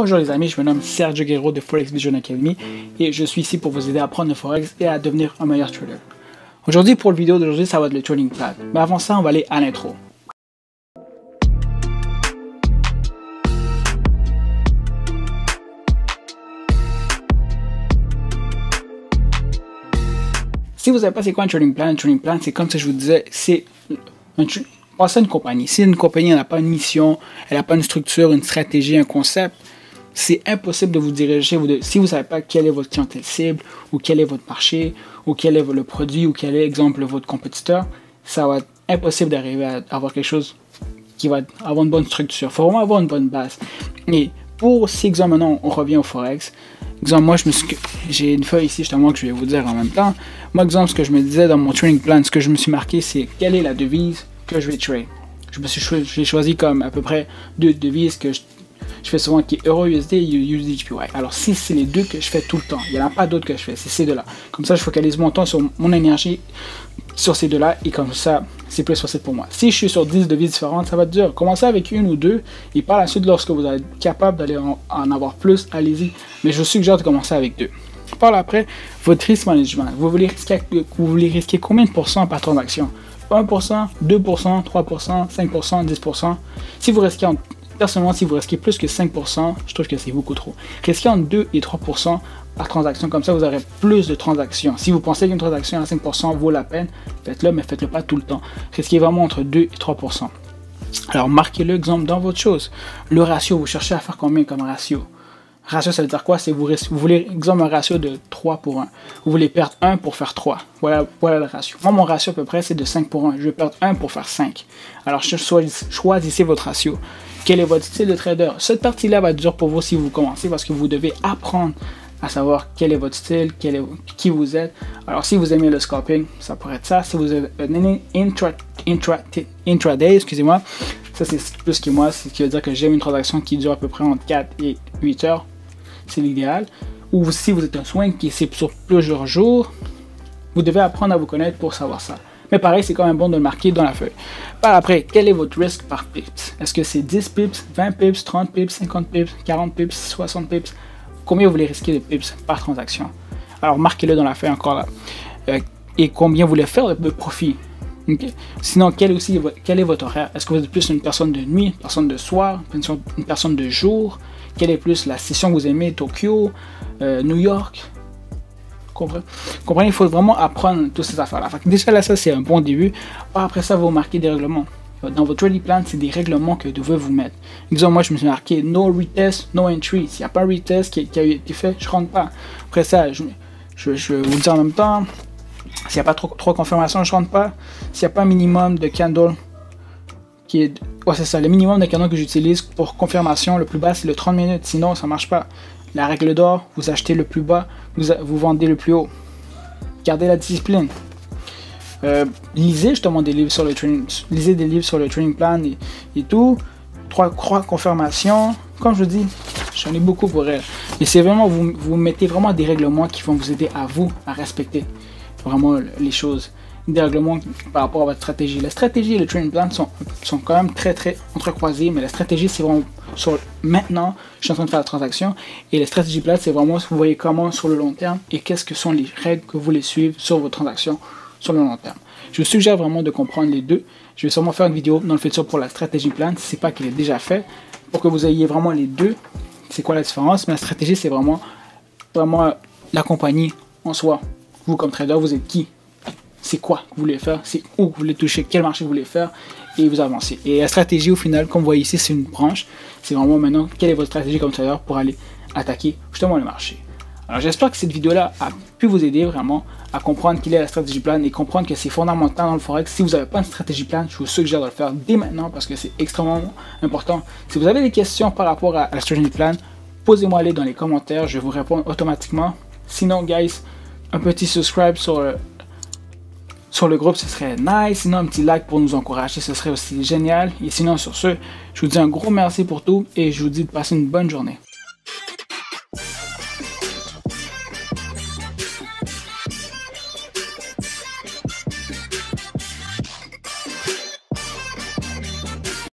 Bonjour les amis, je me nomme Sergio Guerrero de Forex Vision Academy et je suis ici pour vous aider à apprendre le Forex et à devenir un meilleur trader. Aujourd'hui, pour la vidéo d'aujourd'hui, ça va être le trading plan. Mais avant ça, on va aller à l'intro. Si vous savez pas c'est quoi un trading plan, c'est comme si je vous disais, c'est pensez à une compagnie. Si une compagnie n'a pas une mission, elle n'a pas une structure, une stratégie, un concept, c'est impossible de vous diriger. Si vous ne savez pas quelle est votre clientèle cible, ou quel est votre marché, ou quel est le produit, ou quel est, exemple, votre compétiteur, ça va être impossible d'arriver à avoir quelque chose qui va avoir une bonne structure. Il faut vraiment avoir une bonne base. Et si, exemple, maintenant, on revient au Forex. Exemple, moi, j'ai une feuille ici, justement, que je vais vous dire en même temps. Moi, exemple, ce que je me disais dans mon trading plan, ce que je me suis marqué, c'est quelle est la devise que je vais trade. J'ai choisi comme à peu près deux devises que je fais souvent, qui est Euro-USD et USD-JPY. Alors, si c'est les deux que je fais tout le temps, il n'y en a pas d'autres que je fais, c'est ces deux-là. Comme ça, je focalise mon temps sur mon énergie sur ces deux-là et comme ça, c'est plus facile pour moi. Si je suis sur 10 devises différentes, ça va être dur. Commencez avec une ou deux et par la suite, lorsque vous êtes capable d'aller en avoir plus, allez-y. Mais je vous suggère de commencer avec deux. Par après, votre risk management. Vous voulez risquer combien de pourcents par transaction? 1%, 2%, 3%, 5%, 10%. Si vous risquez personnellement, si vous risquez plus que 5%, je trouve que c'est beaucoup trop. Risquez entre 2 et 3% par transaction, comme ça vous aurez plus de transactions. Si vous pensez qu'une transaction à 5% vaut la peine, faites-le, mais faites-le pas tout le temps. Risquez vraiment entre 2 et 3%. Alors marquez-le exemple dans votre chose. Le ratio, vous cherchez à faire combien comme ratio? Ratio, ça veut dire quoi? C'est vous voulez, exemple, un ratio de 3 pour 1. Vous voulez perdre 1 pour faire 3. Voilà le ratio. Moi, mon ratio à peu près, c'est de 5 pour 1. Je vais perdre 1 pour faire 5. Alors, choisissez votre ratio. Quel est votre style de trader? Cette partie-là va être dure pour vous si vous commencez parce que vous devez apprendre à savoir quel est votre style, qui vous êtes. Alors, si vous aimez le scalping, ça pourrait être ça. Si vous êtes intraday, excusez-moi, ça c'est plus que moi, ce qui veut dire que j'aime une transaction qui dure à peu près entre 4 et 8 heures. C'est l'idéal. Ou si vous êtes un swing qui est sur plusieurs jours, vous devez apprendre à vous connaître pour savoir ça. Mais pareil, c'est quand même bon de le marquer dans la feuille. Par après, quel est votre risque par pips? Est-ce que c'est 10 pips, 20 pips, 30 pips, 50 pips, 40 pips, 60 pips? Combien vous voulez risquer de pips par transaction? Alors marquez-le dans la feuille encore là. Et combien vous voulez faire de profit? Okay. Sinon, quel est votre horaire? Est-ce que vous êtes plus une personne de nuit, une personne de soir, une personne de jour? Quelle est plus la session que vous aimez? Tokyo, New York? Comprenez, il faut vraiment apprendre toutes ces affaires-là. Déjà là, ça c'est un bon début. Après ça, vous marquez des règlements. Dans votre trading plan, c'est des règlements que vous devez vous mettre. Exemple, moi je me suis marqué no retest, no entry. S'il n'y a pas un retest qui a été fait, je ne rentre pas. Après ça, je vais vous le dire en même temps. S'il n'y a pas trop confirmation, je ne rentre pas. S'il n'y a pas un minimum de candle qui est... Ouais, c'est ça, le minimum de candle que j'utilise pour confirmation, le plus bas c'est le 30 minutes, sinon ça ne marche pas. La règle d'or, vous achetez le plus bas, vous vendez le plus haut. Gardez la discipline. Lisez justement des livres sur le trading, lisez des livres sur le trading plan et tout. 3 confirmations, comme je dis, j'en ai beaucoup pour elle. Et c'est vraiment, vous mettez vraiment des règlements qui vont vous aider à vous à respecter vraiment les choses. Des règlements par rapport à votre stratégie. La stratégie et le trading plan sont quand même très entrecroisés, mais la stratégie c'est vraiment sur maintenant, je suis en train de faire la transaction, et la stratégie plan c'est vraiment, vous voyez comment sur le long terme et qu'est-ce que sont les règles que vous voulez suivre sur votre transaction sur le long terme. Je vous suggère vraiment de comprendre les deux. Je vais sûrement faire une vidéo dans le futur pour la stratégie plan, si ce n'est pas qu'elle est déjà faite, pour que vous ayez vraiment les deux. C'est quoi la différence? Mais la stratégie c'est vraiment la compagnie en soi. Vous comme trader, vous êtes qui? C'est quoi que vous voulez faire, c'est où vous voulez toucher, quel marché vous voulez faire, et vous avancez. Et la stratégie, au final, comme vous voyez ici, c'est une branche. C'est vraiment maintenant, quelle est votre stratégie comme trader pour aller attaquer justement le marché. Alors j'espère que cette vidéo-là a pu vous aider vraiment à comprendre quelle est la stratégie plan et comprendre que c'est fondamental dans le Forex. Si vous n'avez pas une stratégie plan, je vous suggère de le faire dès maintenant parce que c'est extrêmement important. Si vous avez des questions par rapport à la stratégie plan, posez-moi-les dans les commentaires, je vais vous répondre automatiquement. Sinon, guys, un petit subscribe sur le groupe, ce serait nice. Sinon, un petit like pour nous encourager, ce serait aussi génial. Et sinon, sur ce, je vous dis un gros merci pour tout et je vous dis de passer une bonne journée.